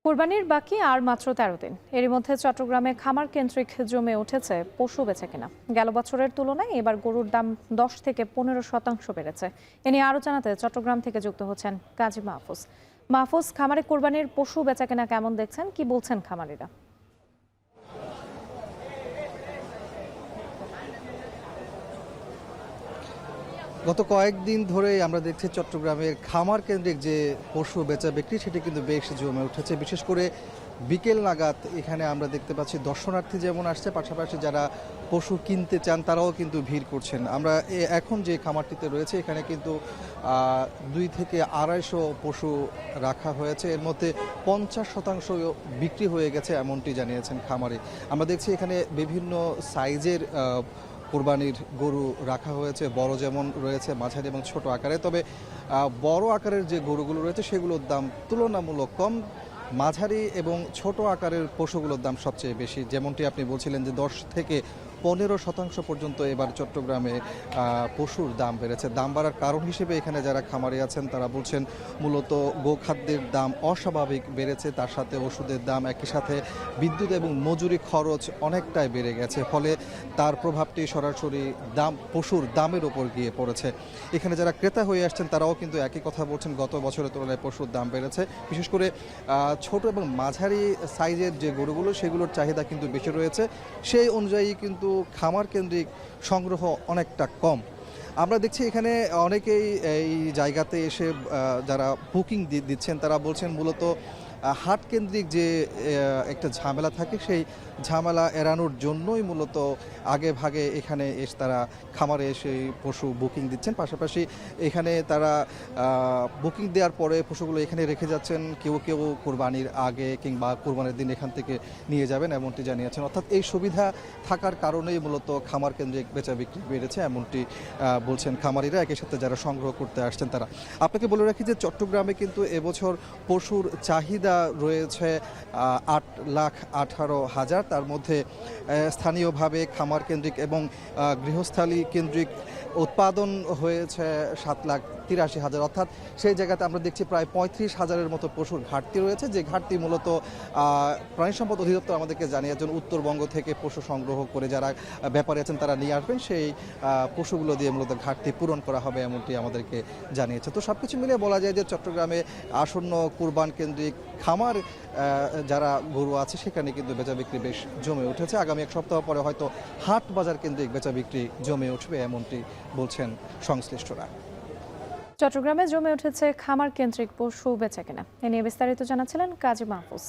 কোরবানির বাকি আর মাত্র ১৩ দিন। এরই মধ্যে চট্টগ্রামে খামার কেন্দ্রিক জমে উঠেছে পশু বেচাকেনা। গেল বছরের তুলনায় এবার গরুর দাম ১০ থেকে ১৫% বেড়েছে। এ নিয়ে আরও জানাতে চট্টগ্রাম থেকে যুক্ত হচ্ছেন কাজী মাহফুজ। মাহফুজ, খামারে কোরবানির পশু বেচাকেনা কেমন দেখছেন, কি বলছেন খামারিরা? গত কয়েকদিন ধরেই আমরা দেখছি চট্টগ্রামের খামার কেন্দ্রিক যে পশু বেচা বিক্রি সেটি কিন্তু বেশ জমে উঠেছে। বিশেষ করে বিকেল নাগাদ এখানে আমরা দেখতে পাচ্ছি দর্শনার্থী যেমন আসছে, পাশাপাশি যারা পশু কিনতে চান তারাও কিন্তু ভিড় করছেন। আমরা এখন যে খামারটিতে রয়েছে এখানে কিন্তু ২ থেকে ২৫০ পশু রাখা হয়েছে। এর মধ্যে ৫০% বিক্রি হয়ে গেছে এমনটি জানিয়েছেন খামারি। আমরা দেখছি এখানে বিভিন্ন সাইজের কোরবানির গরু রাখা হয়েছে, বড় যেমন রয়েছে, মাঝারি এবং ছোট আকারে। তবে বড় আকারের যে গরুগুলো রয়েছে সেগুলোর দাম তুলনামূলক কম, মাঝারি এবং ছোট আকারের পশুগুলোর দাম সবচেয়ে বেশি। যেমনটি আপনি বলছিলেন যে ১০ থেকে ১৫% পর্যন্ত এবার চট্টগ্রামে পশুর দাম বেড়েছে। দাম বাড়ার কারণ হিসেবে এখানে যারা খামারি আছেন তারা বলছেন মূলত গোখাদ্যের দাম অস্বাভাবিক বেড়েছে, তার সাথে ওষুধের দাম, একই সাথে বিদ্যুৎ এবং মজুরি খরচ অনেকটাই বেড়ে গেছে। ফলে তার প্রভাবটি সরাসরি পশুর দামের ওপর গিয়ে পড়েছে। এখানে যারা ক্রেতা হয়ে আসছেন তারাও কিন্তু একই কথা বলছেন, গত বছরের তুলনায় পশুর দাম বেড়েছে। বিশেষ করে ছোট এবং মাঝারি সাইজের যে গরুগুলো সেগুলোর চাহিদা কিন্তু বেশি রয়েছে, সেই অনুযায়ী কিন্তু খামার কেন্দ্রিক সংগ্রহ অনেকটা কম। আমরা দেখছি এখানে অনেকেই এই জায়গাতে এসে যারা বুকিং দিচ্ছেন তারা বলছেন মূলত হাট কেন্দ্রিক যে একটা ঝামেলা থাকে সেই ঝামেলা এড়ানোর জন্যই মূলত আগে ভাগে এখানে তারা খামারে এসে পশু বুকিং দিচ্ছেন। পাশাপাশি এখানে তারা বুকিং দেওয়ার পরে পশুগুলো এখানে রেখে যাচ্ছেন, কেউ কেউ কোরবানির আগে কিংবা কোরবানির দিন এখান থেকে নিয়ে যাবেন এমনটি জানিয়েছেন। অর্থাৎ এই সুবিধা থাকার কারণেই মূলত খামার কেন্দ্রিক বেচা বিক্রি বেড়েছে এমনটি বলছেন খামারিরা, একই সাথে যারা সংগ্রহ করতে আসছেন তারা। আপনাকে বলে রাখি যে চট্টগ্রামে কিন্তু এবছর পশুর চাহিদা রয়েছে ৮,১৮,০০০। তার মধ্যে স্থানীয়ভাবে খামার কেন্দ্রিক এবং গৃহস্থালী কেন্দ্রিক উৎপাদন হয়েছে ৭,৮৩,০০০। অর্থাৎ সেই জায়গাতে আমরা দেখছি প্রায় ৩৫,০০০-এর মতো পশুর ঘাটতি রয়েছে, যে ঘাটতি মূলত প্রাণী সম্পদ অধিদপ্তর আমাদেরকে জানিয়েছেন উত্তরবঙ্গ থেকে পশু সংগ্রহ করে যারা ব্যাপারী আছেন তারা নিয়ে আসবেন, সেই পশুগুলো দিয়ে মূলত ঘাটতি পূরণ করা হবে এমনটি আমাদেরকে জানিয়েছে। তো সবকিছু মিলিয়ে বলা যায় যে চট্টগ্রামে আসন্ন কুরবান কেন্দ্রিক খামার যারা গরু আছে সেখানে কিন্তু বেচা বিক্রি বেশ জমে উঠেছে। আগামী এক সপ্তাহ পরে হয়তো হাট বাজার কেন্দ্রিক বেচা বিক্রি জমে উঠবে এমনটি বলছেন সংশ্লিষ্টরা। চট্টগ্রামে জমে উঠেছে খামার কেন্দ্রিক পশু বেচাকেনা। এ নিয়ে বিস্তারিত জানাচ্ছিলেন কাজী মাহফুজ।